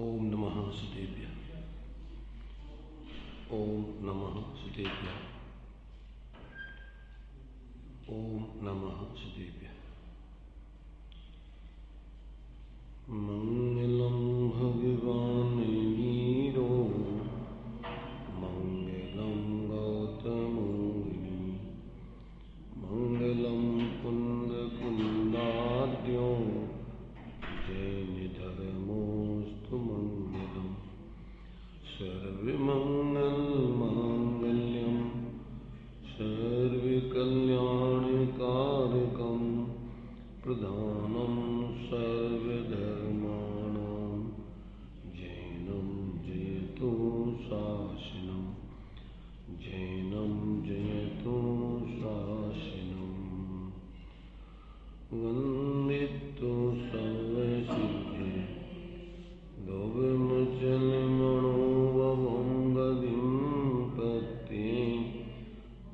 ओम नमः सुदेव्य। ओम नमः सुदेव्य। ओम नमः सुदेव्य। मंगलम भगवान वीरो मंगलम गौतमो मुनि मंगलम कुंद कुंदाद्यो जैन धर्मोस्तु मंगलम सर्वमंगल मांगल्यम सर्वकल्याणकारकम प्रधानम सर्वधर्माणां जैनं जयतु शासनम जैनं जयतु शासनम वंदितु सर्वसिद्धि गौरमचलमणोभवंगदिं पत्ते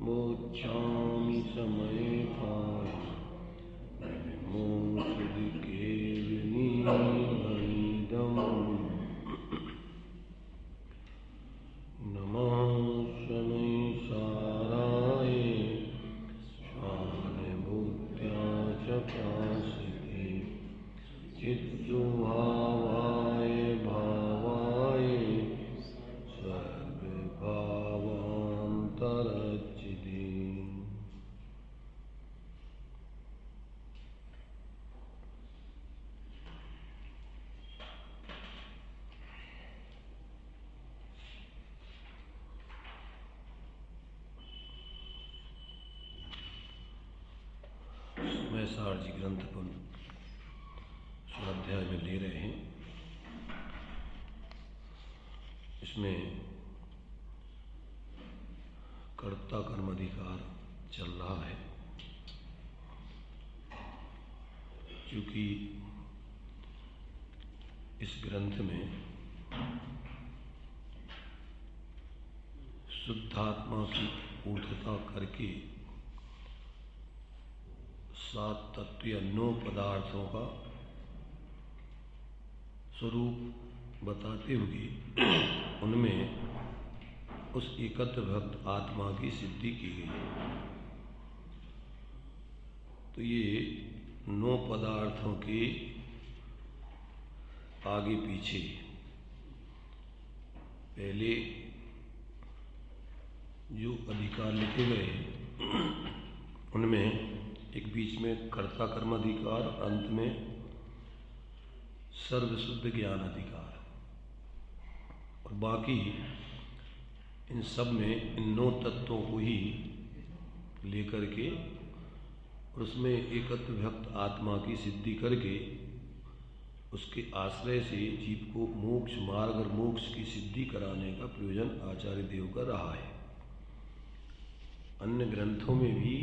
मोक्षामि समयपाय नमः शनै साराय शानुभूत्या च प्रासिते चित्सुभावाय भावाय सर्वभावान्तरचिते। मैसार जी ग्रंथ पर स्वाध्याय में ले रहे हैं। इसमें कर्ता कर्म अधिकार चल रहा है, क्योंकि इस ग्रंथ में शुद्धात्मा की ऊर्ध्वता करके 7 तत्व या 9 पदार्थों का स्वरूप बताते हुए उनमें उस एकत्र भक्त आत्मा की सिद्धि की गई है। तो ये 9 पदार्थों के आगे पीछे पहले जो अधिकार लिखे गए हैं उनमें एक बीच में कर्ता कर्म अधिकार, अंत में सर्वशुद्ध ज्ञान अधिकार, और बाकी इन सब में इन 9 तत्वों को ही लेकर के और उसमें एकत्र भक्त आत्मा की सिद्धि करके उसके आश्रय से जीव को मोक्ष मार्ग और मोक्ष की सिद्धि कराने का प्रयोजन आचार्य देव का रहा है। अन्य ग्रंथों में भी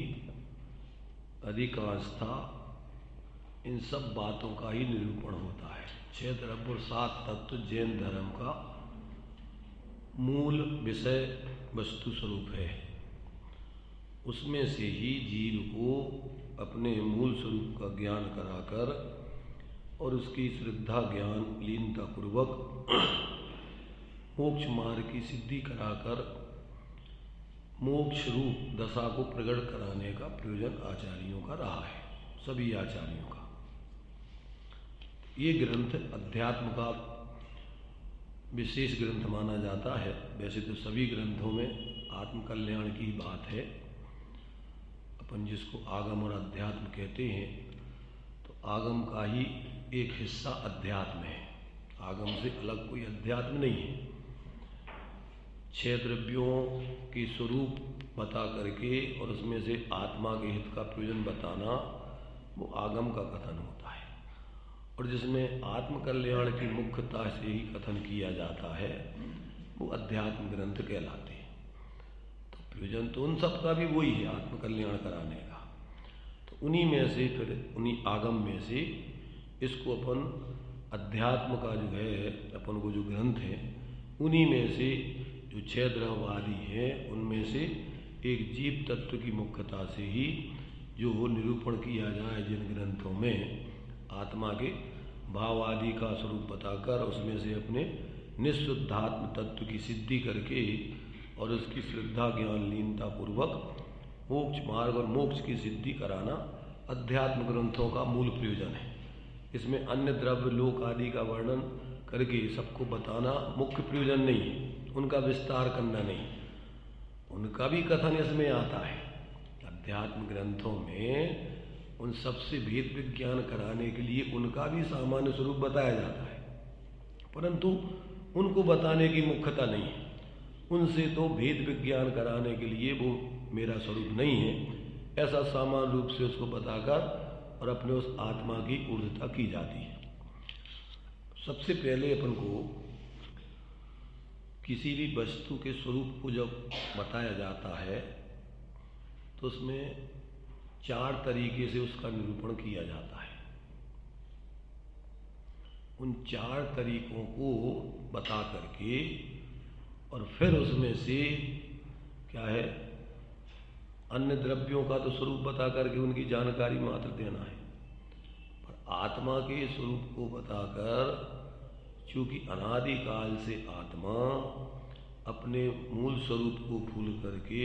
अधिकांशतः इन सब बातों का ही निरूपण होता है। 6 द्रव्य और 7 तत्व जैन धर्म का मूल विषय वस्तु स्वरूप है। उसमें से ही जीव को अपने मूल स्वरूप का ज्ञान कराकर और उसकी श्रद्धा ज्ञान लीनता पूर्वक मोक्ष मार्ग की सिद्धि कराकर मोक्ष रूप दशा को प्रकट कराने का प्रयोजन आचार्यों का रहा है, सभी आचार्यों का। ये ग्रंथ अध्यात्म का विशेष ग्रंथ माना जाता है। वैसे तो सभी ग्रंथों में आत्मकल्याण की बात है। अपन जिसको आगम और अध्यात्म कहते हैं, तो आगम का ही एक हिस्सा अध्यात्म है। आगम से अलग कोई अध्यात्म नहीं है। 6 द्रव्यों के स्वरूप बता करके और उसमें से आत्मा के हित का प्रयोजन बताना, वो आगम का कथन होता है। और जिसमें आत्मकल्याण की मुख्यता से ही कथन किया जाता है, वो अध्यात्म ग्रंथ कहलाते हैं। तो प्रयोजन तो उन सब का भी वही है, आत्मकल्याण कराने का। तो उन्हीं में से, फिर उन्हीं आगम में से इसको अपन अध्यात्म का जो है, अपन को जो ग्रंथ है, उन्हीं में से जो 6 द्रव्य आदि हैं, उनमें से एक जीव तत्व की मुख्यता से ही जो निरूपण किया जाए जिन ग्रंथों में आत्मा के भाव आदि का स्वरूप बताकर उसमें से अपने निःशुद्धात्म तत्व की सिद्धि करके और उसकी श्रद्धा ज्ञान लीनता पूर्वक मोक्ष मार्ग और मोक्ष की सिद्धि कराना अध्यात्म ग्रंथों का मूल प्रयोजन है। इसमें अन्य द्रव्य लोक आदि का वर्णन करके सबको बताना मुख्य प्रयोजन नहीं है, उनका विस्तार करना नहीं, उनका भी कथन इसमें आता है। अध्यात्म ग्रंथों में उन सबसे भेद विज्ञान कराने के लिए उनका भी सामान्य स्वरूप बताया जाता है, परंतु उनको बताने की मुख्यता नहीं है। उनसे तो भेद विज्ञान कराने के लिए वो मेरा स्वरूप नहीं है, ऐसा सामान्य रूप से उसको बताकर और अपने उस आत्मा की ऊर्धता की जाती है। सबसे पहले अपन को किसी भी वस्तु के स्वरूप को जब बताया जाता है तो उसमें 4 तरीके से उसका निरूपण किया जाता है। उन 4 तरीकों को बता करके और फिर उसमें से क्या है, अन्य द्रव्यों का तो स्वरूप बता करके उनकी जानकारी मात्र देना है, पर आत्मा के स्वरूप को बताकर, चूँकि अनादिकाल से आत्मा अपने मूल स्वरूप को भूल करके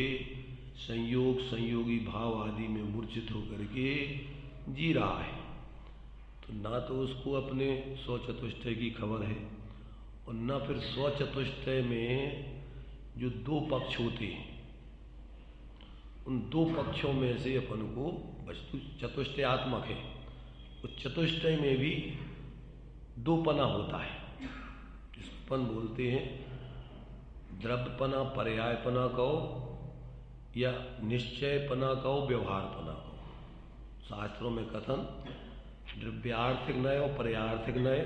संयोग संयोगी भाव आदि में मूर्छित होकर के जी रहा है, तो ना तो उसको अपने स्वचतुष्टय की खबर है और ना फिर स्वचतुष्टय में जो 2 पक्ष होते हैं उन 2 पक्षों में से अपन को वस्तु चतुष्टयात्मक है। उस चतुष्टय में भी 2पना होता है, जिसको अपन बोलते हैं द्रव्यपना, पर्यायपना कहो या निश्चयपना कहो, व्यवहारपना कहो। शास्त्रों में कथन द्रव्यार्थिक नय और पर्यार्थिक नय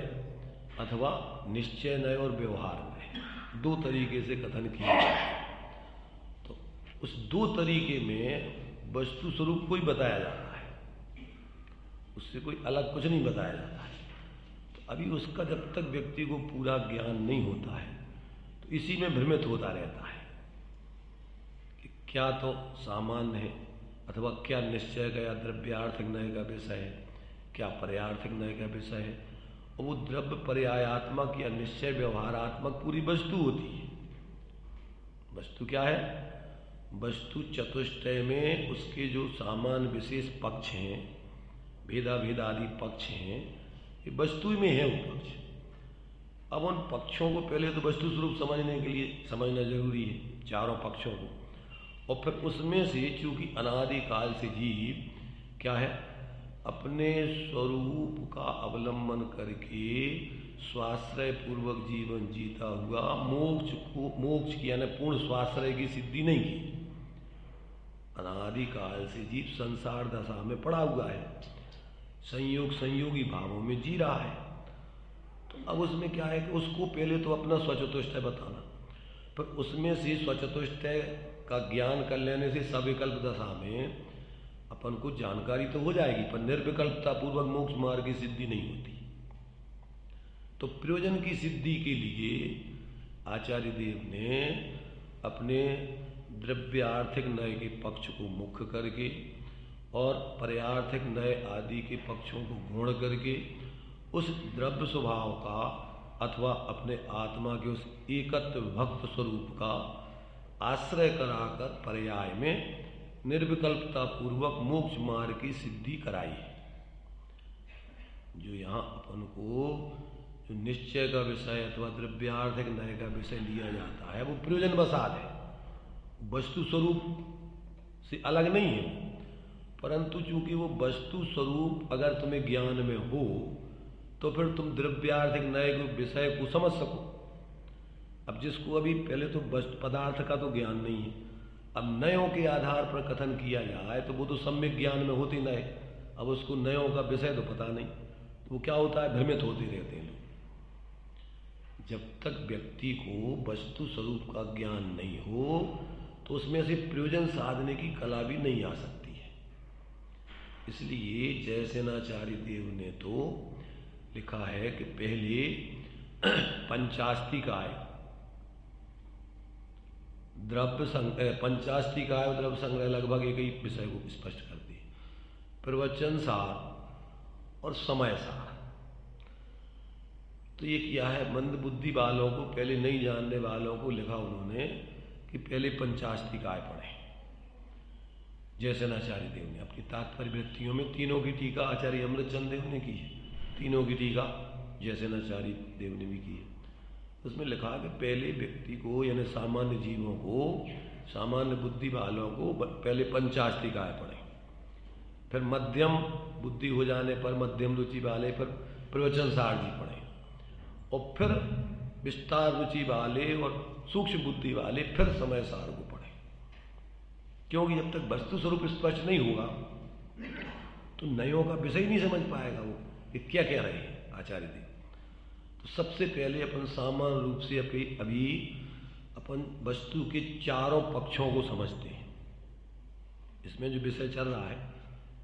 अथवा निश्चय नय और व्यवहार नय 2 तरीके से कथन किए जाते हैं। तो उस 2 तरीके में वस्तु स्वरूप को ही बताया जाता है, उससे कोई अलग कुछ नहीं बताया जाता है। तो अभी उसका जब तक व्यक्ति को पूरा ज्ञान नहीं होता है तो इसी में भ्रमित होता रहता है कि क्या तो सामान्य है अथवा क्या निश्चय का या द्रव्यार्थिक नय का विषय है, क्या पर्यार्थिक नय का विषय है। और वो द्रव्य पर्यायात्मक या निश्चय व्यवहारात्मक पूरी वस्तु होती है। वस्तु क्या है? वस्तु चतुष्टय में उसके जो सामान्य विशेष पक्ष हैं, भेदा भेद आदि पक्ष हैं, ये वस्तु में है वो पक्ष। अब उन पक्षों को पहले तो वस्तु स्वरूप समझने के लिए समझना जरूरी है, चारों पक्षों को, और फिर उसमें से चूंकि अनादिकाल से जीव क्या है, अपने स्वरूप का अवलंबन करके स्वाश्रय पूर्वक जीवन जीता हुआ मोक्ष की यानी पूर्ण स्वाश्रय की सिद्धि नहीं की। अनादिकाल से जीव संसार दशा में पड़ा हुआ है, संयोग संयोगी भावों में जी रहा है। तो अब उसमें क्या है कि उसको पहले तो अपना स्वचतुष्टय बताना, पर उसमें से स्वचतुष्टय का ज्ञान कर लेने से सविकल्प दशा में अपन को जानकारी तो हो जाएगी, पर निर्विकल्पता पूर्वक मोक्ष मार्ग की सिद्धि नहीं होती। तो प्रयोजन की सिद्धि के लिए आचार्य देव ने अपने द्रव्यार्थिक नय के पक्ष को मुख्य करके और पर्यार्थिक नय आदि के पक्षों को गौण करके उस द्रव्य स्वभाव का अथवा अपने आत्मा के उस एकत्व भक्त स्वरूप का आश्रय कराकर पर्याय में निर्विकल्पता पूर्वक मोक्ष मार्ग की सिद्धि कराई है। जो यहाँ अपन को जो निश्चय का विषय अथवा द्रव्यार्थिक नय का विषय लिया जाता है वो प्रयोजन वसात है, वस्तु स्वरूप से अलग नहीं है। परंतु चूंकि वो वस्तु स्वरूप अगर तुम्हें ज्ञान में हो तो फिर तुम द्रव्यार्थिक नय के विषय को समझ सको। अब जिसको अभी पहले तो वस्तु पदार्थ का तो ज्ञान नहीं है, अब नयों के आधार पर कथन किया जाए तो वो तो सम्यक ज्ञान में होते नए, अब उसको नयों का विषय तो पता नहीं, तो वो क्या होता है, भ्रमित होते रहते हैं लोग। जब तक व्यक्ति को वस्तु स्वरूप का ज्ञान नहीं हो तो उसमें से प्रयोजन साधने की कला भी नहीं आ सकती है। इसलिए जयसेनाचार्य देव ने तो लिखा है कि पहले पंचास्तिकाय द्रव्य संग्रह, पंचास्तिकाय और द्रव्य संग्रह लगभग एक ही विषय को स्पष्ट कर दी, प्रवचन सार और समय सार। तो ये किया है मंद बुद्धि वालों को, पहले नहीं जानने वालों को लिखा उन्होंने कि पहले पंचाष्टिकाएँ पढ़ें। जयसेनाचार्य देव ने अपनी तात्पर्य वृत्तियों में तीनों की टीका आचार्य अमृतचंद देव ने की है, तीनों की टीका जयसेनाचार्य देव ने भी की है। उसमें लिखा कि पहले व्यक्ति को यानी सामान्य जीवों को, सामान्य बुद्धि वालों को पहले पंचाष्टिकाएँ पढ़ें, फिर मध्यम बुद्धि हो जाने पर, मध्यम रुचि वाले पर प्रवचन सार जी पढ़ें, और फिर विस्तार रुचि वाले और सूक्ष्म बुद्धि वाले फिर समय सार को पढ़ें। क्योंकि जब तक वस्तु स्वरूप स्पष्ट नहीं होगा तो नयों का विषय नहीं समझ पाएगा वो कि क्या कह रहे हैं आचार्य जी। तो सबसे पहले अपन सामान्य रूप से अभी अपन वस्तु के चारों पक्षों को समझते हैं। इसमें जो विषय चल रहा है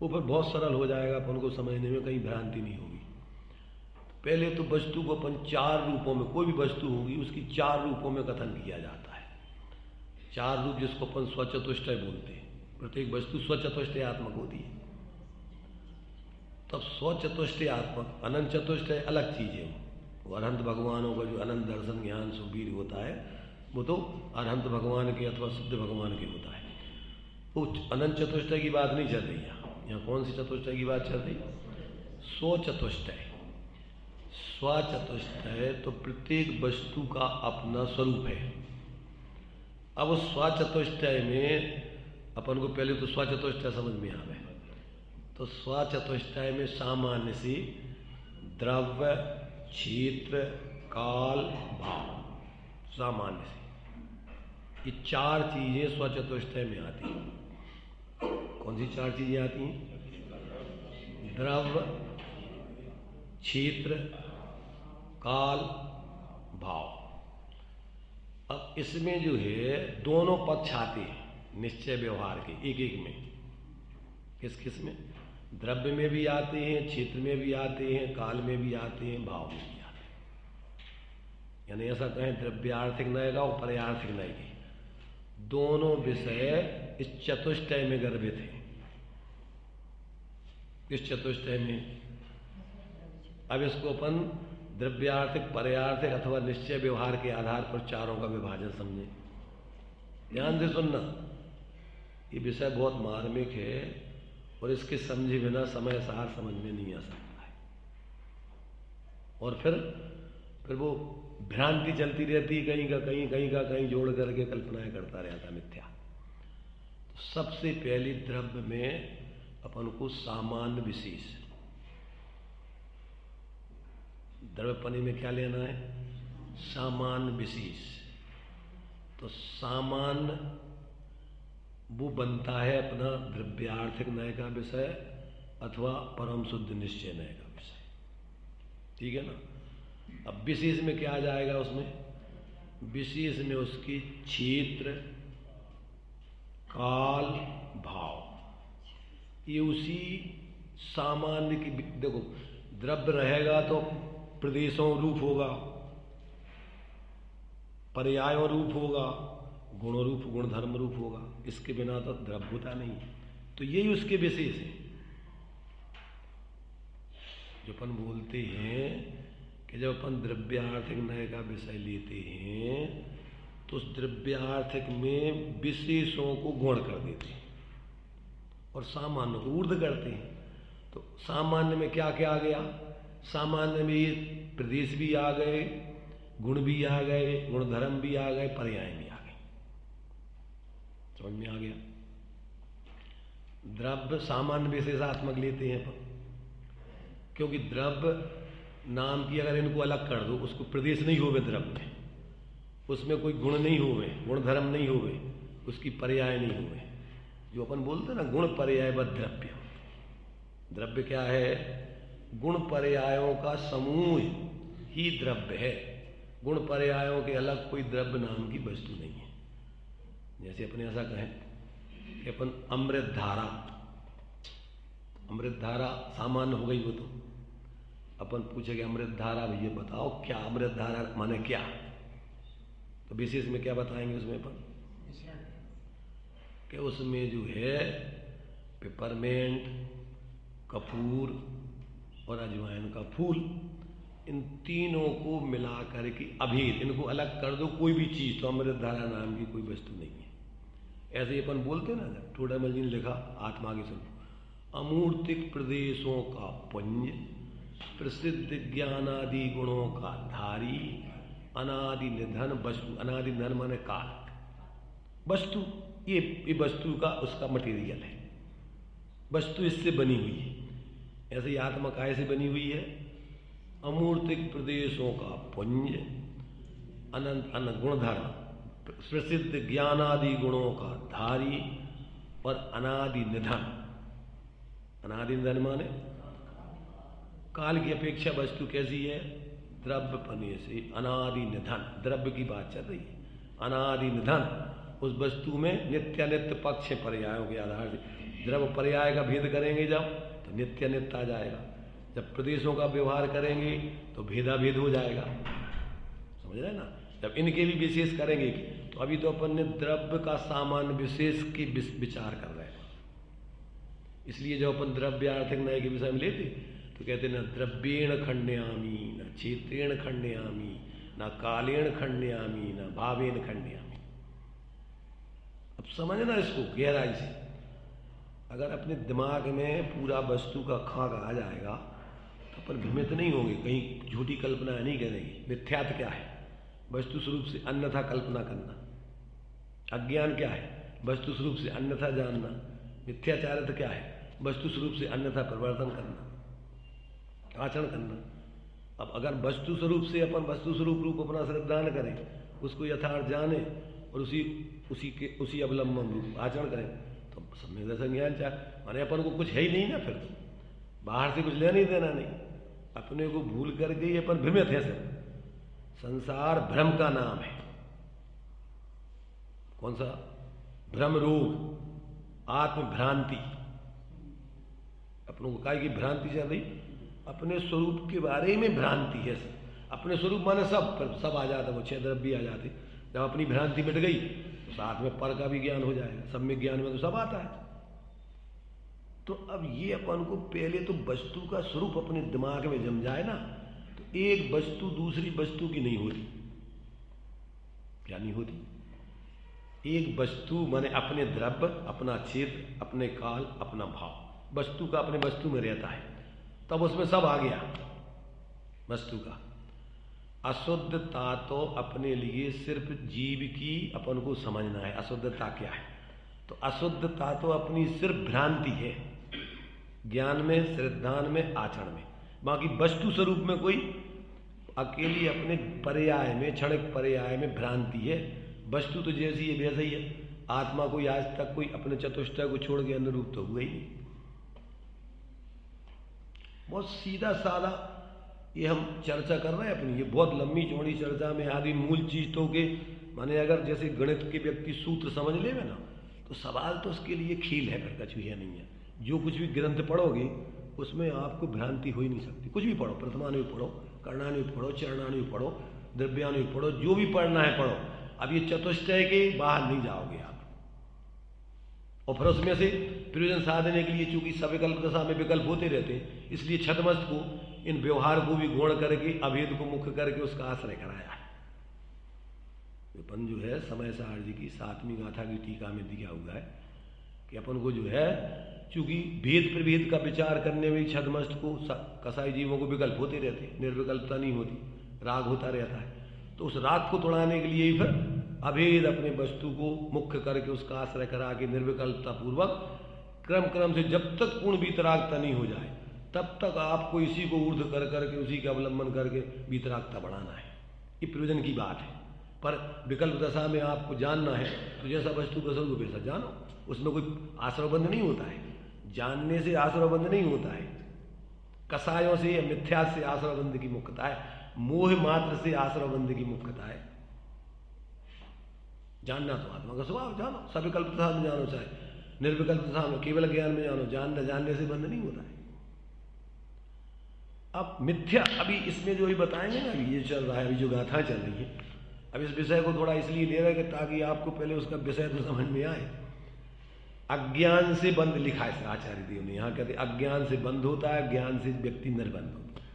वो फिर बहुत सरल हो जाएगा, अपन को समझने में कहीं भ्रांति नहीं होगी। पहले तो वस्तु को अपन चार रूपों में, कोई भी वस्तु होगी उसकी चार रूपों में कथन किया जाता है। चार रूप जिसको अपन स्वचतुष्टय बोलते हैं। प्रत्येक वस्तु स्वचतुष्टयात्मक होती है। तब स्वचतुष्टयात्मक, अनंत चतुष्टय अलग चीज है। वो अनंत भगवानों का जो अनंत दर्शन ज्ञान सुवीर होता है वो तो अनंत भगवान के अथवा सिद्ध भगवान के होता है। वो अनंत चतुष्टय की बात नहीं चल रही यहाँ कौन सी चतुष्टय की बात चल रही? स्वचतुष्टय। स्वचतुष्टय तो प्रत्येक वस्तु का अपना स्वरूप है। अब उस स्वचतुष्टय में अपन को पहले तो स्वचतुष्टय समझ में आवे। तो स्वचतुष्टय में सामान्य से द्रव्य, क्षेत्र, काल, भाव, सामान्य से ये चार चीजें स्वचतुष्टय में आती हैं। कौन सी चार चीजें आती हैं? द्रव्य, क्षेत्र, काल, भाव। अब इसमें जो है दोनों पक्ष आते हैं निश्चय व्यवहार के, एक एक में। किस किस में? द्रव्य में भी आते हैं, क्षेत्र में भी आते हैं, काल में भी आते हैं, भाव में भी आते हैं। यानी ऐसा कहें द्रव्यार्थिक नय का और पर्यार्थिक नय के दोनों विषय इस चतुष्टय में गर्भित हैं। इस चतुष्टय में अब इसको अपन द्रव्यार्थिक, पर्यार्थिक अथवा निश्चय व्यवहार के आधार पर चारों का विभाजन समझे। ध्यान से सुनना, ये विषय बहुत मार्मिक है और इसके समझे बिना समय सार समझ में नहीं आ सकता है। और फिर वो भ्रांति चलती रहती है, कहीं का कहीं जोड़ करके कल्पनाएं करता रहता मिथ्या। तो सबसे पहली द्रव्य में अपन को सामान्य विशेष, द्रव्यपनि में क्या लेना है? सामान्य विशेष। तो सामान्य वो बनता है अपना द्रव्यार्थिक नय का विषय अथवा परम शुद्ध निश्चय नय का विषय। ठीक है ना? अब विशेष में क्या आ जाएगा? उसमें विशेष में उसकी क्षेत्र, काल, भाव, ये उसी सामान्य की। देखो द्रव्य रहेगा तो प्रदेशों रूप होगा, पर्यायों रूप होगा, गुण रूप, गुण धर्म रूप होगा। इसके बिना तो द्रव्य होता नहीं। तो यही उसके विशेष है। जो अपन बोलते हैं कि जब अपन द्रव्यार्थिक नय का विषय लेते हैं तो उस द्रव्यार्थिक में विशेषों को गुण कर देते हैं और सामान्य को ऊर्ध्व करते हैं। तो सामान्य में क्या क्या आ गया? सामान्य में ये प्रदेश भी आ गए, गुण भी आ गए, गुण धर्म भी आ गए, पर्याय भी आ गए। समझ में आ गया? द्रव्य सामान्य विशेषात्मक लेते हैं अपन, क्योंकि द्रव्य नाम की अगर इनको अलग कर दो, उसको प्रदेश नहीं होवे द्रव्य में, उसमें कोई गुण नहीं होवे, गुण धर्म नहीं होवे, उसकी पर्याय नहीं होवे। जो अपन बोलते हैं ना गुण पर्याय व द्रव्य। द्रव्य क्या है? गुण पर्यायों का समूह ही द्रव्य है। गुण पर्यायों के अलग कोई द्रव्य नाम की वस्तु नहीं है। जैसे अपने ऐसा कहें कि अपन अमृत धारा, अमृत धारा सामान्य हो गई। वो तो अपन पूछे कि अमृत धारा भैया बताओ क्या अमृत धारा माने क्या? तो विशेष में क्या बताएंगे उसमें अपन? कि उसमें जो है पिपरमेंट, कपूर और अजवाइन का फूल इन तीनों को मिला करके अभेद, इनको अलग कर दो कोई भी चीज़ तो अमृतधारा नाम की कोई वस्तु नहीं है। ऐसे ही अपन बोलते ना, जब ठोडामल जी ने लिखा, आत्मा के सुनो, अमूर्तिक प्रदेशों का पुंज, प्रसिद्ध ज्ञानादि गुणों का धारी, अनादि निधन वस्तु, अनादि निधन माने काल, वस्तु ये वस्तु का उसका मटेरियल है, वस्तु इससे बनी हुई है। ऐसे ही आत्मा काय से बनी हुई है? अमूर्तिक प्रदेशों का पुंज, अनंत अनंत गुणधर्म, प्रसिद्ध ज्ञानादि गुणों का धारी और अनादि निधन। अनादि निधन माने काल की अपेक्षा वस्तु कैसी है? द्रव्य पने से अनादि निधन, द्रव्य की बात चल रही है। अनादि निधन, उस वस्तु में नित्यानित्य पक्ष पर्यायों के आधार से, द्रव्य पर्याय का भेद करेंगे जब तो नित्यानित्य आ जाएगा, जब प्रदेशों का व्यवहार करेंगे तो भेदाभेद हो जाएगा, समझ रहे हैं ना। जब इनके भी विशेष करेंगे तो अभी तो अपन ने द्रव्य का सामान्य विशेष की विचार कर रहे हैं। इसलिए जब अपन द्रव्यार्थिक न्याय के विषय में लेते तो कहते न द्रव्येण खंडयामी, न क्षेत्रेण खंडयामी, न कालेण खंडयामी, न भावेन खंडयामी। अब समझना इसको गहराई से। अगर अपने दिमाग में पूरा वस्तु का खाक आ जाएगा तो अपन भ्रमित नहीं होंगे, कहीं झूठी कल्पना नहीं करेंगे। मिथ्यात्व क्या है? वस्तु स्वरूप से अन्यथा कल्पना करना। अज्ञान क्या है? वस्तु स्वरूप से अन्यथा जानना। मिथ्याचारिता क्या है? वस्तु स्वरूप से अन्यथा परिवर्तन करना, आचरण करना। अब अगर वस्तु स्वरूप से अपन वस्तु स्वरूप रूप अपना श्रद्धा न करें, उसको यथार्थ जाने और उसी अवलंबन रूप आचरण करें तो सम्यक दर्शन ज्ञान चाहे, माने अपन को कुछ है ही नहीं ना, फिर बाहर से कुछ लेना ही देना नहीं, अपने को भूल करके ही अपन भ्रमित है। सब संसार भ्रम का नाम है। कौन सा? भ्रम रोग, आत्मभ्रांति। अपनों को काय की भ्रांति चल रही? अपने स्वरूप के बारे में भ्रांति है। अपने स्वरूप माने सब आ जाता, वो 6 द्रव्य आ जाते। जब अपनी भ्रांति मिट गई तो साथ में पर का भी ज्ञान हो जाएगा। सम्यक ज्ञान में तो सब आता है। तो अब ये अपन को पहले तो वस्तु का स्वरूप अपने दिमाग में जम जाए ना, तो एक वस्तु दूसरी वस्तु की नहीं होती। क्या नहीं होती? एक वस्तु माने अपने द्रव्य, अपना क्षेत्र, अपने काल, अपना भाव, वस्तु का अपने वस्तु में रहता है, तब उसमें सब आ गया वस्तु का। अशुद्धता तो अपने लिए सिर्फ जीव की अपन को समझना है। अशुद्धता क्या है? तो अशुद्धता तो अपनी सिर्फ भ्रांति है, ज्ञान में, श्रद्धान में, आचरण में। बाकी वस्तु स्वरूप में कोई अकेली अपने पर्याय में, क्षणिक पर्याय में भ्रांति है। वस्तु तो जैसी है वैसा ही है। आत्मा कोई आज तक कोई अपने चतुष्टय को छोड़ के अनुरूप तो हुआ ही नहीं। बहुत सीधा साधा ये हम चर्चा कर रहे हैं अपनी, ये बहुत लंबी चौड़ी चर्चा में आदि मूल चीज तो के माने अगर जैसे गणित के व्यक्ति सूत्र समझ लेवे ना तो सवाल तो उसके लिए खेल है, फिर कछु है नहीं है। जो कुछ भी ग्रंथ पढ़ोगे उसमें आपको भ्रांति हो ही नहीं सकती। कुछ भी पढ़ो, प्रथमान्वय पढ़ो, कर्णान्वय पढ़ो, चरणान्वय पढ़ो, द्रव्यान्वय पढ़ो, जो भी पढ़ना है पढ़ो। अब ये चतुष्टय के बाहर नहीं जाओगे आप। और फिर उसमें से प्रयोजन साधने के लिए चूंकि सविकल्प दशा में विकल्प होते रहते हैं, इसलिए छदमस्त को इन व्यवहार को भी गौण करके अभेद को मुख्य करके उसका आश्रय कराया है। अपन जो है समय सार जी की 7वीं गाथा की टीका में दिया हुआ है कि अपन को जो है चूंकि भेद प्रभेद का विचार करने में छदमस्त को कसाई जीवों को विकल्प होते रहते, निर्विकल्पता नहीं होती, राग होता रहता है। तो उस राग को तोड़ाने के लिए ही फिर अभेद अपने वस्तु को मुख्य करके उसका आश्रय करा के निर्विकल्पता पूर्वक क्रम क्रम से जब तक पूर्ण वीतरागता नहीं हो जाए तब तक आपको इसी को ऊर्ध्व कर करके उसी का अवलंबन करके वीतरागता बढ़ाना है। ये प्रयोजन की बात है। पर विकल्प दशा में आपको जानना है तो जैसा वस्तु का स्वरूप वैसा जानो, उसमें कोई आश्रयबंध नहीं होता है। जानने से आश्रयबंध नहीं होता है। कसायों से या मिथ्या से आश्रयबंध की मुख्यता है, मोह मात्र से आश्रयबंध की मुख्यता है। जानना तो आत्मा का स्वभाव जानो, सविकल्प दशा में जानो, चाहे निर्विकल्प दशा में, केवल ज्ञान में जानो। जानने से बंध नहीं होता है। अब मिथ्या अभी इसमें जो ही बताएंगे ना, अभी ये चल रहा है, अभी जो गाथा चल रही है, अब इस विषय को थोड़ा इसलिए ले रहे हैं ताकि आपको पहले उसका विषय तो समझ में आए। अज्ञान से बंध लिखा है आचार्य देव ने। यहाँ कहते अज्ञान से बंध होता है, ज्ञान से व्यक्ति निर्बंध होता है।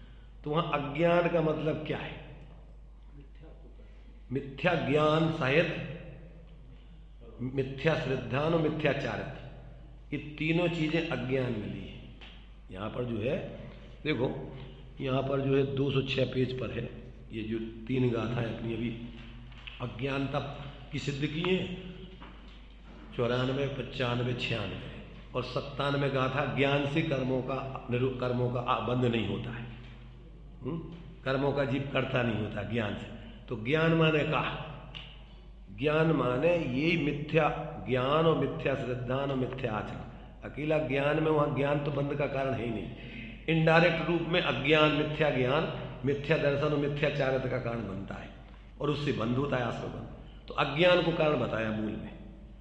तो वहां अज्ञान का मतलब क्या है? मिथ्या ज्ञान सहित मिथ्या श्रद्धान और मिथ्याचारित, ये तीनों चीजें अज्ञान मिली है। यहां पर जो है देखो, यहां पर जो है 206 पेज पर है, ये जो 3 गाथाएं अपनी अभी अज्ञानता की सिद्ध की है, 94, 95, 96 और 97 गाथा ज्ञान से कर्मों का बंध नहीं होता है। कर्मों का जीव करता नहीं होता ज्ञान से। तो ज्ञान माने कहा, ज्ञान माने यही मिथ्या ज्ञान और मिथ्या श्रद्धान और मिथ्या आचरण। अकेला ज्ञान में वहां ज्ञान तो बंध का कारण है ही नहीं, इनडायरेक्ट रूप में अज्ञान, मिथ्या ज्ञान, मिथ्या दर्शन और मिथ्याचारित का कारण बनता है और उससे बंध होता है आत्मबंध। तो अज्ञान को कारण बताया मूल में।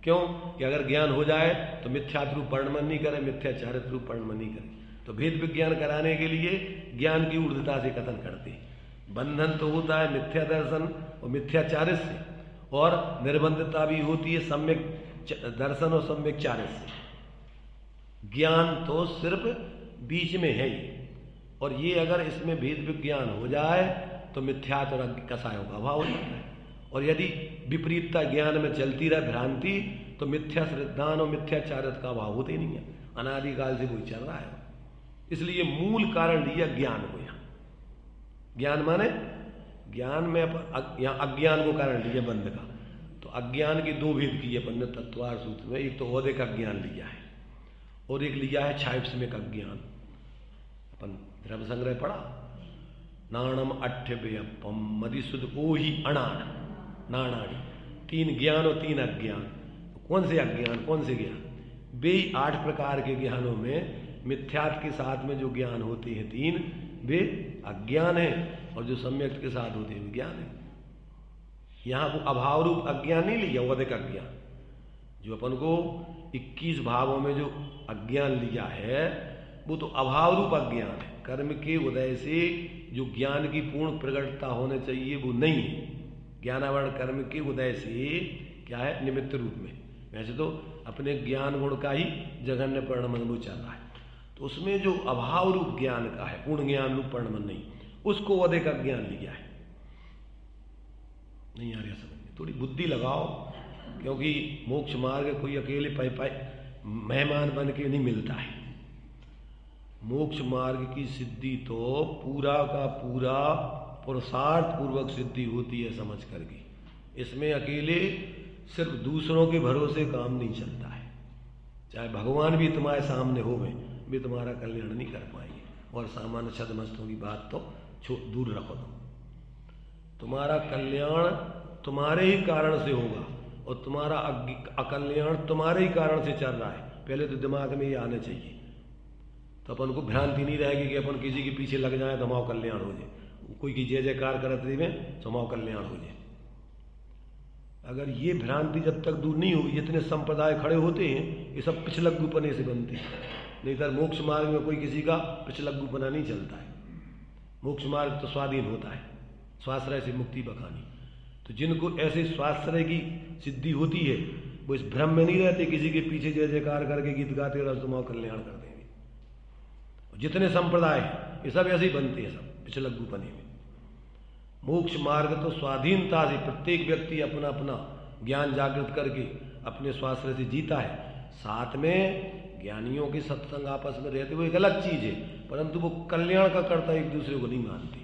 क्यों कि अगर ज्ञान हो जाए तो मिथ्यात रूप वर्णन नहीं करे, मिथ्याचारित रूप वर्णन नहीं करे। तो भेद विज्ञान कराने के लिए ज्ञान की ऊर्ध्वता से कथन करते हैं। बंधन तो होता है मिथ्या दर्शन और मिथ्याचारित से, और निर्बंधता भी होती है सम्यक दर्शन और सम्यक चारित से। ज्ञान तो सिर्फ बीच में है ये, और ये अगर इसमें भेद विज्ञान हो जाए तो मिथ्यात और कसायों का अभाव हो जाता है। और यदि विपरीतता ज्ञान में चलती रहे भ्रांति, तो मिथ्या श्रद्धान और मिथ्याचारित का अभाव होते नहीं है, अनादिकाल से वही चल रहा है। इसलिए मूल कारण लिया ज्ञान को। यहां ज्ञान माने ज्ञान में यहां अज्ञान को कारण लिया बंध का। तो अज्ञान की 2 भेद की है अपन ने तत्वार सूत्र में। एक तो औदिक अज्ञान लिया है और एक लिया है छाइप्समिक अज्ञान। अपन द्रव्य संग्रह पढ़ा, नाणम अठ्ठव्यपम मदिसुद ओहि अणान नाणाड़ी, 3 ज्ञान और 3 अज्ञान। कौन से अज्ञान, कौन से ज्ञान? वे 8 प्रकार के ज्ञानों में मिथ्यात के साथ में जो ज्ञान होते हैं 3, वे अज्ञान है, और जो सम्यक के साथ होते हैं वे ज्ञान है। यहां को अभाव रूप अज्ञान नहीं लिया, औदिक अज्ञान। जो अपन को 21 भावों में जो अज्ञान लिया है वो तो अभाव रूप अज्ञान है। कर्म के उदय से जो ज्ञान की पूर्ण प्रकटता होने चाहिए वो नहीं है। ज्ञानावरण कर्म के उदय से क्या है, निमित्त रूप में। वैसे तो अपने ज्ञान गुण का ही जघन्य परिणमन वो चल रहा है, तो उसमें जो अभाव रूप ज्ञान का है, पूर्ण ज्ञान रूप परिणमन नहीं, उसको औदिक अज्ञान लिया है। नहीं आ रहा समझ में, थोड़ी बुद्धि लगाओ, क्योंकि मोक्ष मार्ग कोई अकेले मेहमान बन के नहीं मिलता है। मोक्ष मार्ग की सिद्धि तो पूरा का पूरा पुरुषार्थ पूर्वक सिद्धि होती है समझ करके। इसमें अकेले सिर्फ दूसरों के भरोसे काम नहीं चलता है। चाहे भगवान भी तुम्हारे सामने होवे, भी तुम्हारा कल्याण नहीं कर पाएंगे। और सामान्य छदमस्तों की बात तो दूर रखो। तुम्हारा कल्याण तुम्हारे ही कारण से होगा, और तुम्हारा अकल्याण तुम्हारे ही कारण से चल रहा है। पहले तो दिमाग में ये आना चाहिए, तो अपन को भ्रांति नहीं रहेगी कि अपन किसी के पीछे लग जाए तो हमारा कल्याण हो जाए। कोई की जय जयकार करते हुए तो हमारा कल्याण हो जाए। अगर ये भ्रांति जब तक दूर नहीं होगी, जितने संप्रदाय खड़े होते हैं ये सब पिछलग्गुपने से बनते हैं। नहीं तो मोक्ष मार्ग में कोई किसी का पिछलग्गुपना नहीं चलता है। मोक्ष मार्ग तो स्वाधीन होता है, स्वाश्रय से मुक्ति बखानी। तो जिनको ऐसे स्वाश्रय की सिद्धि होती है वो इस भ्रम में नहीं रहते किसी के पीछे जय जयकार करके गीत गाते और तुम्हारा कल्याण कर देंगे। जितने संप्रदाय ये सब ऐसे ही बनते हैं, सब पिछलग्गुपने में। मोक्ष मार्ग तो स्वाधीनता से प्रत्येक व्यक्ति अपना अपना ज्ञान जागृत करके अपने स्वाश्रय से जीता है। साथ में ज्ञानियों के सत्संग आपस में रहते हुए एक अलग चीज है, परंतु वो कल्याण का कर्ता एक दूसरे को नहीं मानते।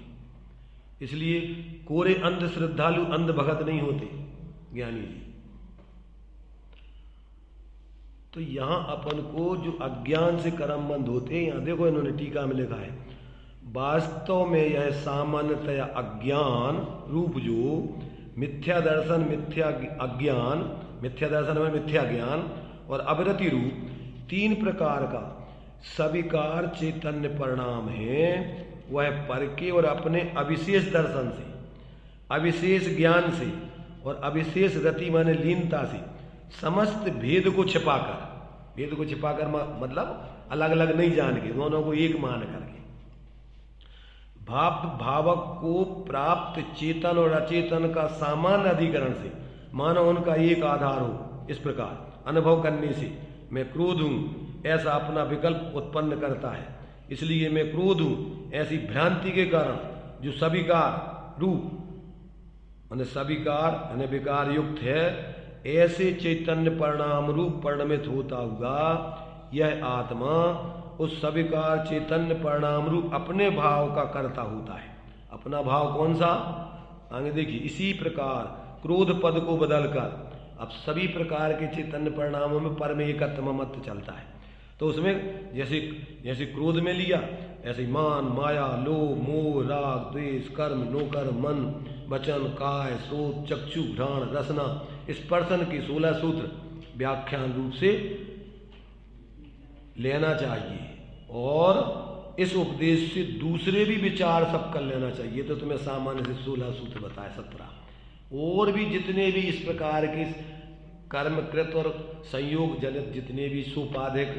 इसलिए कोरे अंध श्रद्धालु अंध भगत नहीं होते ज्ञानी जी। तो यहां अपन को जो अज्ञान से कर्मबंध होते हैं, यहां देखो इन्होंने टीका में लिखा है, वास्तव में यह सामान्यतया अज्ञान रूप जो मिथ्या दर्शन, मिथ्या अज्ञान, मिथ्या दर्शन में मिथ्या ज्ञान और अविरति रूप 3 प्रकार का सविकार चैतन्य परिणाम है, वह पर के और अपने अविशेष दर्शन से, अविशेष ज्ञान से और अविशेष रति माने लीनता से समस्त भेद को छिपाकर, भेद को छिपाकर मतलब अलग अलग नहीं जान के, दोनों को एक मान करके भावक को प्राप्त चेतन और अचेतन का सामान्य अधिकरण से मानो उनका एक आधार हो। इस प्रकार अनुभव करने से मैं क्रोध हूं ऐसा अपना विकल्प उत्पन्न करता है। इसलिए मैं क्रोध हूँ। ऐसी भ्रांति के कारण जो सविकार रूप माने सविकार यानी विकार युक्त है, ऐसे चैतन्य परिणाम रूप परिणमित होता हुआ यह आत्मा उस सविकार चैतन्य परिणाम रूप अपने भाव का कर्ता होता है। अपना भाव कौन सा? आगे देखिए, इसी प्रकार क्रोध पद को बदलकर अब सभी प्रकार के चैतन्य परिणामों में परम एकत्व ममत्व चलता है। तो उसमें जैसे जैसे क्रोध में लिया, ऐसे मान, माया, लोभ, मोह, राग, द्वेष, कर्म, नौकर, मन, वचन, काय, श्रोत, चक्षु, घ्राण, रसना, स्पर्शन के 16 सूत्र व्याख्यान रूप से लेना चाहिए और इस उपदेश से दूसरे भी विचार सब कर लेना चाहिए। तो तुम्हें सामान्य से 16 सूत्र बताए, 17 और भी जितने भी इस प्रकार के कर्मकृत और संयोग जनित जितने भी सोपाधिक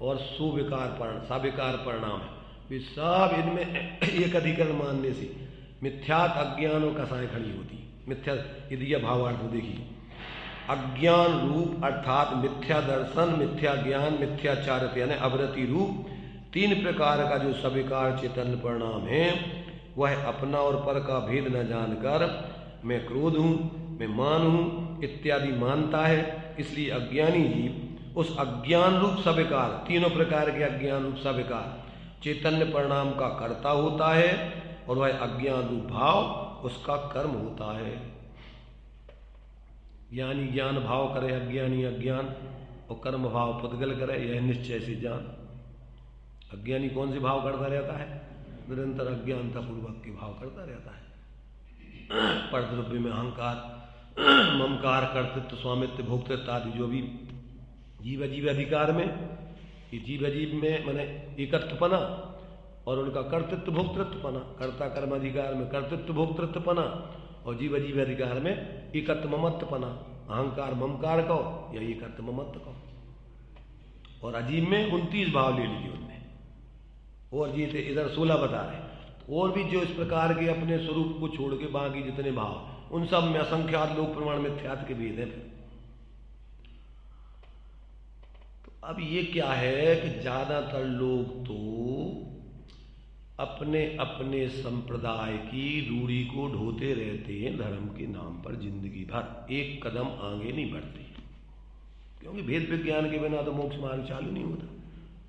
और साविकार परिणाम है, वे सब इनमें एक अधिकरण मानने से मिथ्यात अज्ञानों का साय खड़ी होती। मिथ्या यदि भावार्थ में देखिए, अज्ञान रूप अर्थात मिथ्या दर्शन, मिथ्या ज्ञान, मिथ्याचारित यानी अवृत्ति रूप 3 प्रकार का जो सविकार चैतन्य परिणाम है, वह अपना और पर का भेद न जानकर मैं क्रोध हूँ, मैं मान हूँ इत्यादि मानता है। इसलिए अज्ञानी जीव उस अज्ञान रूप सविकार, तीनों प्रकार के अज्ञान रूप सविकार चैतन्य परिणाम का कर्ता होता है और वह अज्ञान रूप भाव उसका कर्म होता है। ज्ञानी ज्ञान भाव करे, अज्ञानी अज्ञान और कर्म भाव पुद्गल करे, यह निश्चय से जान। अज्ञानी कौन से भाव करता रहता है? निरंतर अज्ञानता पूर्वक के भाव करता रहता है। परद्रव्य में अहंकार, ममकार, कर्तृत्व, स्वामित्व, भोक्तृत्व आदि जो भी जीव अजीव अधिकार में, ये जीव अजीव में माने एकत्वपना और उनका कर्तृत्व भोक्तृत्वपना, कर्ता कर्म अधिकार में कर्तृत्व भोक्तृत्वपना और जीव अजीव अधिकार में एकत्व ममत्वपना, अहंकार ममकार को या एकत्व ममत्व को। और अजीब में 29 भाव ले लीजिए उनमें, और जी थे इधर 16 बता रहे। और भी जो इस प्रकार के अपने स्वरूप को छोड़ के बाकी जितने भाव, उन सब में असंख्यात लोक प्रमाण मिथ्यात्व के भेद हैं। तो अब ये क्या है कि ज्यादातर लोग तो अपने अपने संप्रदाय की रूढ़ी को ढोते रहते हैं धर्म के नाम पर जिंदगी भर, एक कदम आगे नहीं बढ़ते, क्योंकि भेद विज्ञान के बिना तो मोक्ष मार्ग चालू नहीं होता।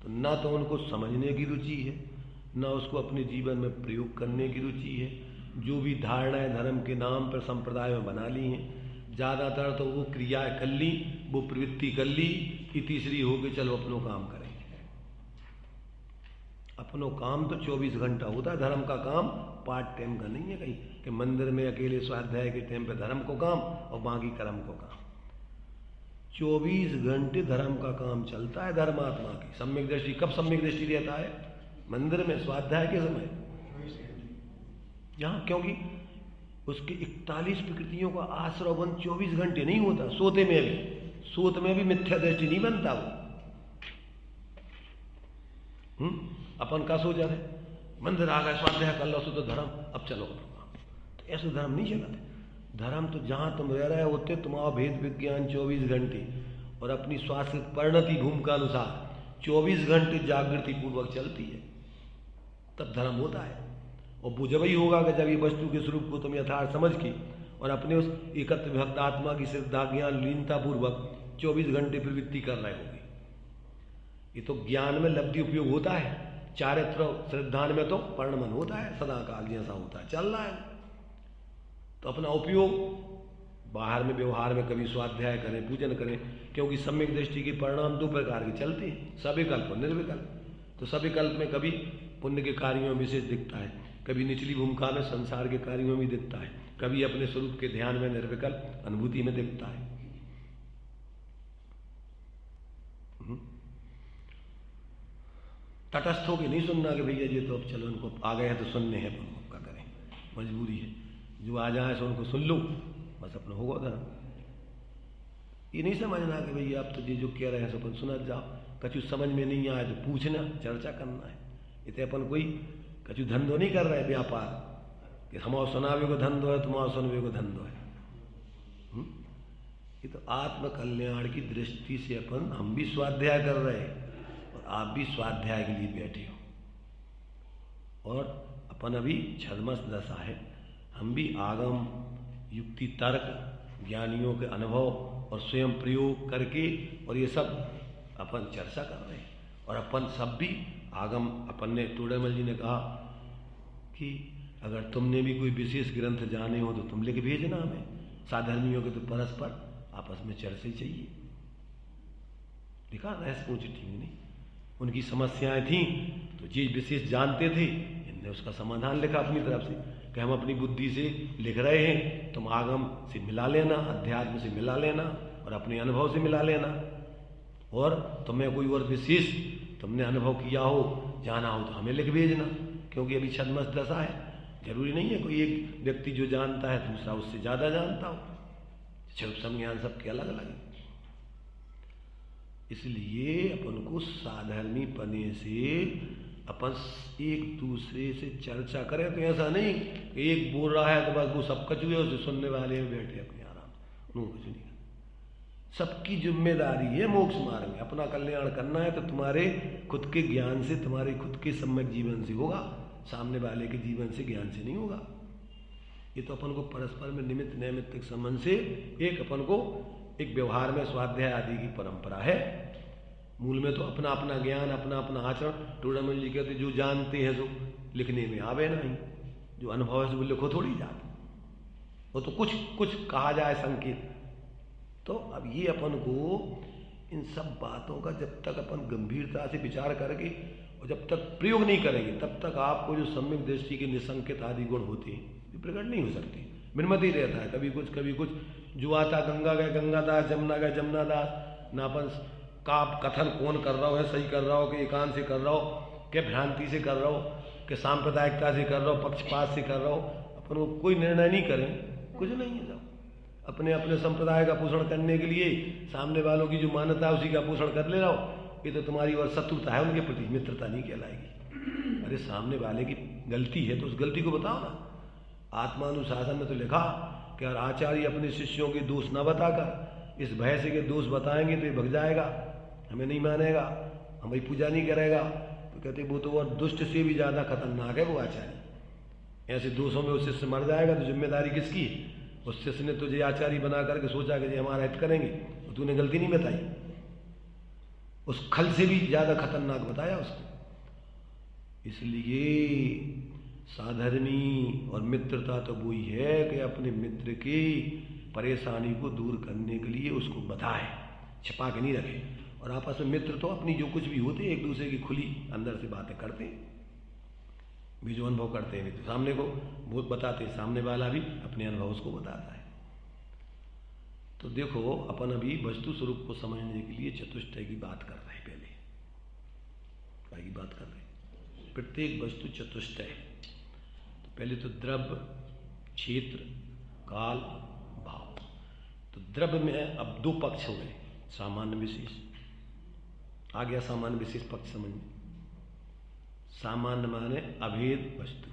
तो ना तो उनको समझने की रुचि है, ना उसको अपने जीवन में प्रयोग करने की रुचि है। जो भी धारणाएं धर्म के नाम पर संप्रदाय में बना ली हैं, ज़्यादातर तो वो क्रियाएं कर ली, वो प्रवृत्ति कर ली कि तीसरी हो के चलो अपनों काम करेंगे। अपनों काम तो 24 घंटा होता है, धर्म का काम पार्ट टाइम का नहीं है कहीं कि मंदिर में अकेले स्वाध्याय के टाइम पे धर्म को काम और बाकी कर्म को काम। 24 घंटे धर्म का काम चलता है धर्मात्मा की। सम्यक दृष्टि कब सम्यक दृष्टि रहता है? मंदिर में स्वाध्याय के समय यहाँ, क्योंकि उसके 41 प्रकृतियों का आश्रवण 24 घंटे नहीं होता। सोते में भी मिथ्या दृष्टि नहीं बनता वो। अपन का सोचा है मंदिर आ गए स्वाध्याय कर लो तो धर्म, अब चलो। तो ऐसे धर्म नहीं चलाते। धर्म तो जहाँ तुम रह रहे होते तुम्हारा भेद विज्ञान 24 घंटे और अपनी स्वास्थ्य परिणति भूमिका अनुसार 24 घंटे जागृति पूर्वक चलती है, तब धर्म होता है। और वो जब ही होगा कि जब ये वस्तु के स्वरूप को तुम यथार्थ समझ के और अपने उस एकत्र भक्त आत्मा की श्रद्धा ज्ञान लीनता पूर्वक 24 घंटे प्रवृत्ति कर रहे होगे। ये तो ज्ञान में लब्धि उपयोग होता है, चारित्र श्रद्धान में तो परिणमन होता है, सदा काल जैसा होता है, चल रहा है। तो अपना उपयोग बाहर में व्यवहार में कभी स्वाध्याय करें, पूजन करें, क्योंकि सम्यक दृष्टि के परिणाम 2 प्रकार के चलते हैं, सविकल्प और निर्विकल्प। तो सविकल्प में कभी पुण्य के कार्यों में विशेष दिखता है, कभी निचली भूमिका में संसार के कार्यों में दिखता है, कभी अपने स्वरूप के ध्यान में निर्विकल्प अनुभूति में दिखता है। तटस्थ होकर नहीं सुनना कि भैया जी तो अब चलो उनको आ गए हैं तो सुनने हैं, क्या करें, मजबूरी है। जो आ जाए सो उनको सुन लो, बस अपना होगा धर्म। ये नहीं समझना कि भैया आप तो जी जो कह रहे हैं सो अपन सुना जाओ, कछु समझ में नहीं आए तो पूछना, चर्चा करना है। इतने अपन कोई कछु धंधो नहीं कर रहे व्यापार कि हमारा सुनावे को धंधो है, तुम्हारा सुनवे को धंधो है। ये तो आत्म कल्याण की दृष्टि से अपन हम भी स्वाध्याय कर रहे हैं और आप भी स्वाध्याय के लिए बैठे हो। और अपन अभी छद्मस दशा है, हम भी आगम युक्ति तर्क ज्ञानियों के अनुभव और स्वयं प्रयोग करके और ये सब अपन चर्चा कर रहे हैं। और अपन सब भी आगम, अपन ने टोडेमल जी ने कहा कि अगर तुमने भी कोई विशेष ग्रंथ जाने हो तो तुम लिख भेजना हमें। साधर्मियों के तो परस्पर आपस में चर्चा ही चाहिए। लिखा रहस्यपूर्ण चिट्ठी में नहीं, उनकी समस्याएं थीं तो चीज विशेष जानते थे, इनने उसका समाधान लिखा अपनी तरफ से कि हम अपनी बुद्धि से लिख रहे हैं, तुम आगम से मिला लेना, अध्यात्म से मिला लेना और अपने अनुभव से मिला लेना। और तुम्हें कोई और विशेष तुमने अनुभव किया हो, जाना हो तो हमें लिख भेजना, क्योंकि अभी छद्मस दशा है। जरूरी नहीं है कोई एक व्यक्ति जो जानता है दूसरा उससे ज्यादा जानता हो, संज्ञान सबके अलग अलग है। इसलिए अपन को साधर्मी पने से अपन एक दूसरे से चर्चा करें। तो ऐसा नहीं कि एक बोल रहा है तो बस वो सब कचुए उसे सुनने वाले बैठे अपने आराम, उनको कुछ नहीं। सबकी जिम्मेदारी है मोक्ष मार्ग में अपना कल्याण करना है, तो तुम्हारे खुद के ज्ञान से, तुम्हारे खुद के सम्यक जीवन से होगा, सामने वाले के जीवन से, ज्ञान से नहीं होगा। ये तो अपन को परस्पर में निमित्त नैमित्तिक संबंध से एक अपन को एक व्यवहार में स्वाध्याय आदि की परंपरा है। मूल में तो अपना अपना ज्ञान, अपना अपना आचरण। टोडामल जी कहते जो जानते हैं सो लिखने में आवे नहीं, जो अनुभव है सो लिखो थोड़ी जाते, वो तो कुछ कुछ कहा जाए संकेत। तो अब ये अपन को इन सब बातों का जब तक अपन गंभीरता से विचार करके और जब तक प्रयोग नहीं करेंगे तब तक आपको जो सम्यक दृष्टि के निसंकेत आदि गुण होते हैं ये प्रकट नहीं हो सकती। मिनमत ही रहता है, कभी कुछ जो आता गंगा गए गंगादास, जमुना गए जमुनादास। ना अपन का कथन कौन कर रहा हो, है सही कर रहा हो कि एकांत से कर रहा हो, कि भ्रांति से कर रहा हो, कि सांप्रदायिकता से कर रहा हो, पक्षपात से कर रहा हो, अपन को कोई निर्णय नहीं करें, कुछ नहीं है। सब अपने अपने संप्रदाय का पोषण करने के लिए सामने वालों की जो मान्यता है उसी का पोषण कर ले रहा हो, ये तो तुम्हारी और शत्रुता है उनके प्रति, मित्रता नहीं कहलाएगी। अरे सामने वाले की गलती है तो उस गलती को बताओ ना। आत्मानुशासन में तो लिखा कि अगर आचार्य अपने शिष्यों के दोष न बताकर इस भय से के दोष बताएंगे तो ये भग जाएगा, हमें नहीं मानेगा, हमारी पूजा नहीं करेगा। तो कहते वो तो और दुष्ट से भी ज़्यादा खतरनाक है वो आचार्य। ऐसे दोषों में उस शिष्य मर जाएगा तो जिम्मेदारी किसकी है? उस शिष्य ने तुझे आचार्य बना करके सोचा कि हमारा हित करेंगे, तो तूने गलती नहीं बताई, उस खल से भी ज़्यादा खतरनाक बताया उसको। इसलिए साधर्मी और मित्रता तो वही है कि अपने मित्र की परेशानी को दूर करने के लिए उसको बताए, छिपा के नहीं रखे। और आपस में मित्र तो अपनी जो कुछ भी होते एक दूसरे की खुली अंदर से बातें करते हैं, भी जो अनुभव करते हैं तो सामने को बहुत बताते हैं, सामने वाला भी अपने अनुभव उसको बताता है। तो देखो अपन अभी वस्तु स्वरूप को समझने के लिए चतुष्टय की बात कर रहे हैं। पहले क्या की बात कर रहे हैं? प्रत्येक वस्तु चतुष्टय। तो पहले तो द्रव्य, क्षेत्र, काल, भाव। तो द्रव्य में अब दो पक्ष हो गए, सामान्य विशेष। आ गया सामान्य विशेष पक्ष समझ में। सामान्य माने अभेद वस्तु,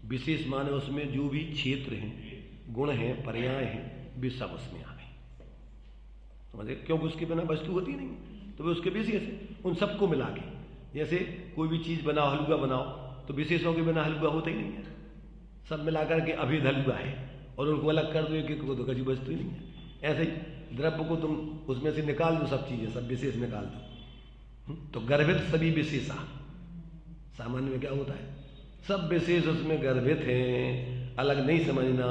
विशेष माने उसमें जो भी क्षेत्र हैं, गुण हैं, पर्याय हैं, वे सब उसमें आ गए। समझे? क्योंकि उसके बिना वस्तु होती नहीं, तो वे उसके विशेष है। उन सबको मिला के, जैसे कोई भी चीज़ बनाओ, हलवा बनाओ, तो विशेषों के बिना हलवा होता ही नहीं है। सब मिला करके अभेद हलवा है, और उनको अलग कर दो एक एक को तो कभी वस्तु ही नहीं है। ऐसे ही द्रव्य को तुम उसमें से निकाल दो, सब चीज़ें, सब विशेष निकाल दो, तो गर्भित सभी विशेषा। सामान्य में क्या होता है? सब विशेष उसमें गर्भित हैं, अलग नहीं समझना।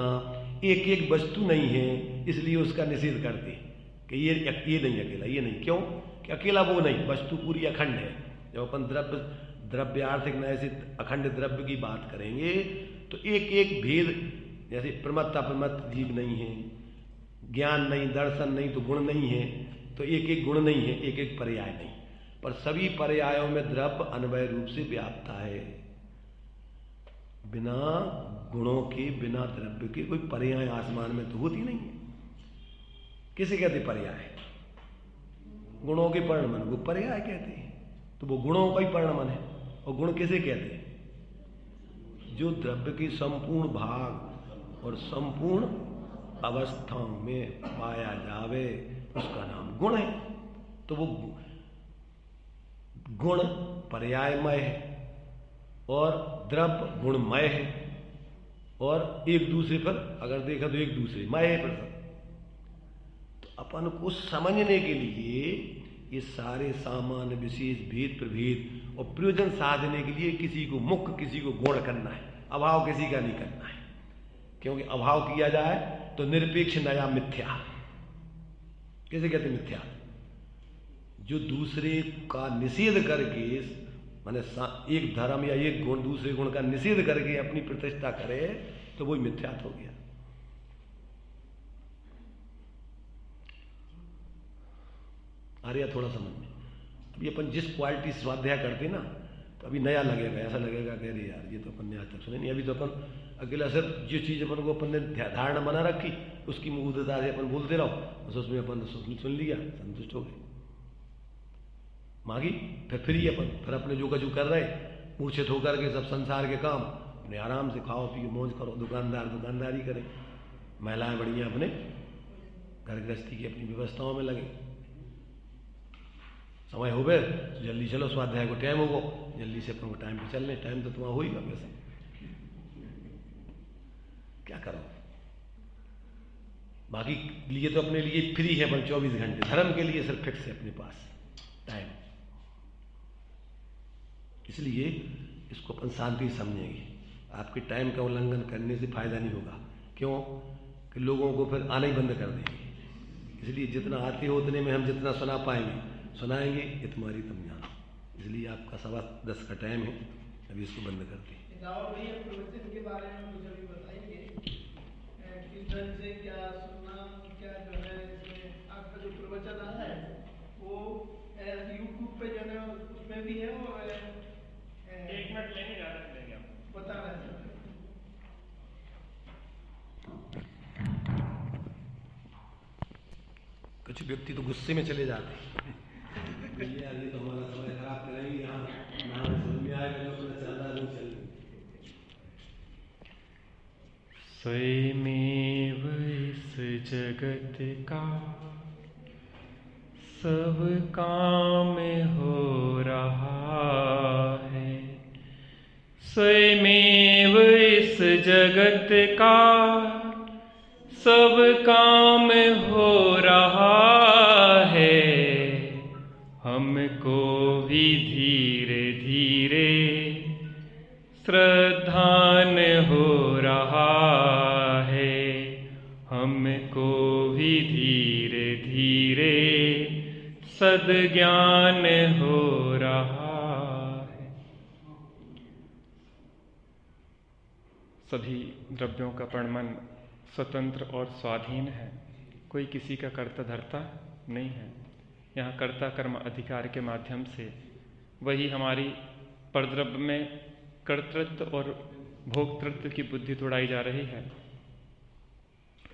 एक एक वस्तु नहीं है, इसलिए उसका निषेध करते कि ये नहीं अकेला, ये नहीं। क्यों? कि अकेला वो नहीं, वस्तु पूरी अखंड है। जब अपन द्रव्यार्थिक न्याय से अखंड द्रव्य की बात करेंगे तो एक एक भेद, जैसे प्रमत्त अप्रमत्त जीव नहीं है, ज्ञान नहीं, दर्शन नहीं, तो गुण नहीं है, तो एक एक गुण नहीं है, एक एक पर्याय नहीं, पर सभी पर्यायों में द्रव्य अन्वय रूप से व्याप्ता है। बिना गुणों के, बिना द्रव्य के कोई पर्याय आसमान में तो होती नहीं है। किसे कहते पर्याय? गुणों के परिणमन को पर्याय कहते हैं। तो वो गुणों का ही परिणमन है। और गुण किसे कहते हैं? जो द्रव्य के संपूर्ण भाग और संपूर्ण अवस्थाओं में पाया जावे उसका नाम गुण है। तो वो गुण पर्यायमय है और द्रव्य गुणमय है और एक दूसरे पर अगर देखा तो एक दूसरे मय है पर। तो अपन को समझने के लिए ये सारे सामान्य विशेष भेद प्रभेद और प्रयोजन साधने के लिए किसी को मुख्य किसी को गौण करना है, अभाव किसी का नहीं करना है। क्योंकि अभाव किया जाए तो निरपेक्ष नया मिथ्या। कैसे कहते मिथ्या? जो दूसरे का निषेध करके माने एक धर्म या एक गुण दूसरे गुण का निषेध करके अपनी प्रतिष्ठा करे तो वही मिथ्यात्व हो गया। आ रहा थोड़ा समझ में? अभी अपन जिस क्वालिटी स्वाध्याय करते ना तो अभी नया लगेगा, ऐसा लगेगा कह रही यार ये तो अपन ने आज तक सुने नहीं। अभी तो अपन अकेला सिर्फ जो चीज़ अपन को अपन ने धारणा बना रखी उसकी मुग्धता से अपन बोलते रहो, बस उसमें अपन सुन लिया, संतुष्ट हो गए। मांगी फिर ही अपन फिर अपने जो कजू कर रहे मूर्छित होकर के सब संसार के काम अपने आराम से खाओ पियो मौज करो, दुकानदारी करें, महिलाएं बढ़िया अपने घर गृहस्थी की अपनी व्यवस्थाओं में लगे। समय हो गए तो जल्दी चलो, स्वाध्याय को टाइम होगा, जल्दी से अपन को टाइम पे चलने। टाइम तो तुम्हारा हो ही वैसे, क्या करो? बाकी लिए तो अपने लिए फ्री है अपन 24 घंटे, धर्म के लिए सिर्फ फिक्स है अपने पास टाइम। इसलिए इसको अपन शांति समझेंगे। आपके टाइम का उल्लंघन करने से फायदा नहीं होगा। क्यों? कि लोगों को फिर आना ही बंद कर देंगे। इसलिए जितना आते हो उतने में हम जितना सुना पाएंगे सुनाएंगे, ये तुम्हारी तुम जानो। इसलिए आपका 10:15 का टाइम है, अभी इसको बंद करते हैं। प्रवचन के बारे में मुझे भी बताएंगे, किस ढंग से क्या सुनना, क्या जो है इसमें आपका जो प्रवचन आता है वो यूट्यूब पे जो है उसमें भी है और 1 मिनट लेंगे, ज़्यादा लेंगे आप बता रहे हैं। कुछ व्यक्ति तो गुस्से में चले जाते हैं, यार ये तो हमारा समय खराब करेंगे, यहाँ ना समझ में आएगा तो अपना ज़्यादा नहीं चल। स्वयमेव इस जगत का सब काम हो रहा है, स्वयमेव इस जगत का सब काम हो रहा है। हमको भी धीरे धीरे श्रद्धान हो रहा है, हमको भी धीरे धीरे सद्ज्ञान हो रहा है। सभी द्रव्यों का परिणमन स्वतंत्र और स्वाधीन है, कोई किसी का कर्ता धर्ता नहीं है। यहाँ कर्ता कर्म अधिकार के माध्यम से वही हमारी परद्रव्य में कर्तृत्व और भोक्तृत्व की बुद्धि तोड़ाई जा रही है।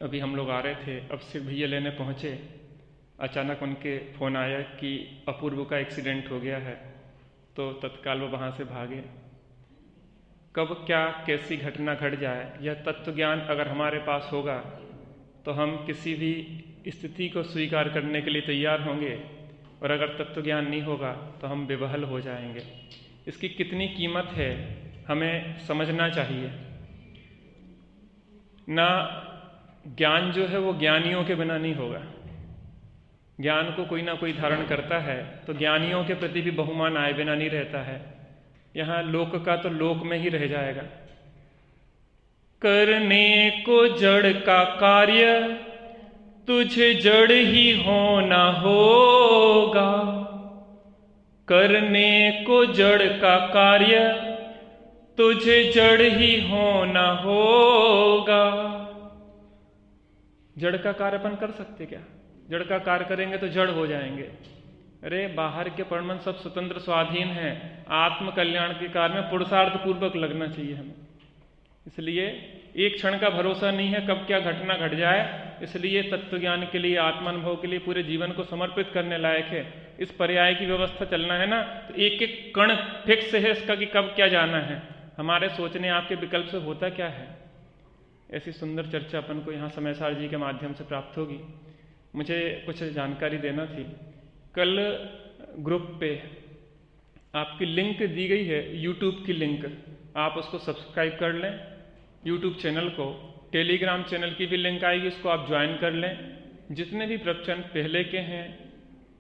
अभी हम लोग आ रहे थे, अब से भैया लेने पहुँचे, अचानक उनके फ़ोन आया कि अपूर्व का एक्सीडेंट हो गया है, तो तत्काल वो वहाँ से भागे। कब क्या कैसी घटना घट जाए, यह तत्व ज्ञान अगर हमारे पास होगा तो हम किसी भी स्थिति को स्वीकार करने के लिए तैयार होंगे, और अगर तत्व ज्ञान नहीं होगा तो हम बेवहल हो जाएंगे। इसकी कितनी कीमत है हमें समझना चाहिए। ना ज्ञान जो है वो ज्ञानियों के बिना नहीं होगा, ज्ञान को कोई ना कोई धारण करता है, तो ज्ञानियों के प्रति भी बहुमान आए बिना नहीं रहता है। यहाँ लोक का तो लोक में ही रह जाएगा। करने को जड़ का कार्य तुझे जड़ ही होना होगा, करने को जड़ का कार्य तुझे जड़ ही होना होगा। जड़ का कार्य अपन कर सकते क्या? जड़ का कार्य करेंगे तो जड़ हो जाएंगे। अरे बाहर के परिणमन सब स्वतंत्र स्वाधीन है, आत्म कल्याण के कार्य में पुरुषार्थ पूर्वक लगना चाहिए हमें। इसलिए एक क्षण का भरोसा नहीं है कब क्या घटना घट जाए, इसलिए तत्व ज्ञान के लिए आत्मानुभव के लिए पूरे जीवन को समर्पित करने लायक है। इस पर्याय की व्यवस्था चलना है ना, तो एक एक कण फिक्स है इसका कि कब क्या जाना है। हमारे सोचने आपके विकल्प से होता क्या है। ऐसी सुंदर चर्चा अपन को यहाँ समयसार जी के माध्यम से प्राप्त होगी। मुझे कुछ जानकारी देना थी। कल ग्रुप पे आपकी लिंक दी गई है, यूट्यूब की लिंक। आप उसको सब्सक्राइब कर लें, यूट्यूब चैनल को, टेलीग्राम चैनल की भी लिंक आएगी, उसको आप ज्वाइन कर लें। जितने भी प्रवचन पहले के हैं,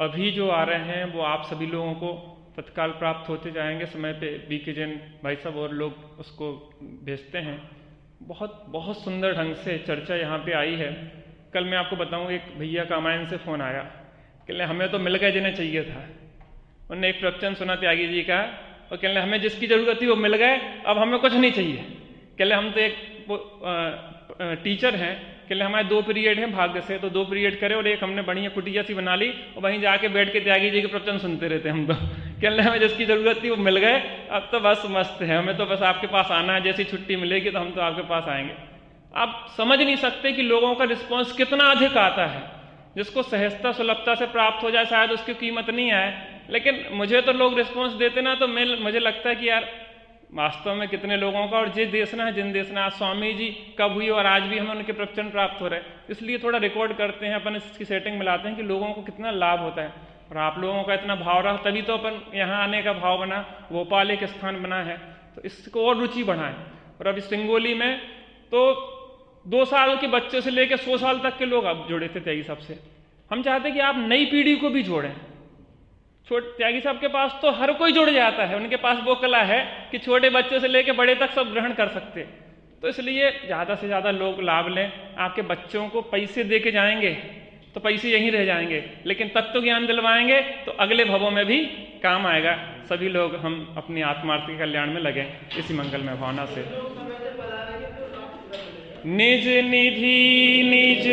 अभी जो आ रहे हैं, वो आप सभी लोगों को तत्काल प्राप्त होते जाएंगे। समय पे बीके जैन भाई साहब और लोग उसको भेजते हैं। बहुत बहुत सुंदर ढंग से चर्चा यहाँ पे आई है। कल मैं आपको बताऊँ, एक भैया का रामायण से फ़ोन आया कि हमें तो मिल गए जिन्हें चाहिए था। उन्होंने एक प्रवचन सुना त्यागी जी का, और कहने हमें जिसकी ज़रूरत थी वो मिल गए, अब हमें कुछ नहीं चाहिए। कहले हम तो एक टीचर हैं, कहले हमारे 2 पीरियड हैं भाग्य से, तो 2 पीरियड करे और एक हमने बढ़िया कुटिया सी बना ली और वहीं जाके बैठ के त्यागी जी के प्रवचन सुनते रहते हम तो। कहले हमें जिसकी ज़रूरत थी वो मिल गए, अब तो बस मस्त है, हमें तो बस आपके पास आना है, जैसी छुट्टी मिलेगी तो हम तो आपके पास आएंगे। आप समझ नहीं सकते कि लोगों का रिस्पॉन्स कितना अधिक आता है। जिसको सहजता सुलभता से प्राप्त हो जाए शायद उसकी कीमत नहीं आए, लेकिन मुझे तो लोग रिस्पॉन्स देते ना, तो मुझे लगता है कि यार वास्तव में कितने लोगों का, और जिस देशना है जिन देशना, आज स्वामी जी कब हुई और आज भी हमें उनके प्रवचन प्राप्त हो रहे हैं। इसलिए थोड़ा रिकॉर्ड करते हैं, अपन इसकी सेटिंग मिलाते हैं कि लोगों को कितना लाभ होता है। और आप लोगों का इतना भाव रहा, तभी तो अपन यहाँ आने का भाव बना, भोपाल एक स्थान बना है, तो इसको और रुचि बढ़ाएं। और अभी सिंगोली में तो 2 साल के बच्चे से लेकर 100 साल तक के लोग अब जुड़े थे त्यागी साहब से। हम चाहते कि आप नई पीढ़ी को भी जोड़ें। त्यागी साहब के पास तो हर कोई जुड़ जाता है, उनके पास वो कला है कि छोटे बच्चे से लेकर बड़े तक सब ग्रहण कर सकते। तो इसलिए ज़्यादा से ज़्यादा लोग लाभ लें। आपके बच्चों को पैसे दे के जाएंगे तो पैसे यहीं रह जाएंगे, लेकिन तत्व ज्ञान दिलवाएंगे तो अगले भवों में भी काम आएगा। सभी लोग हम अपनी आत्मार्थ के कल्याण में लगे इसी मंगलमय भावना से। निज निधि निज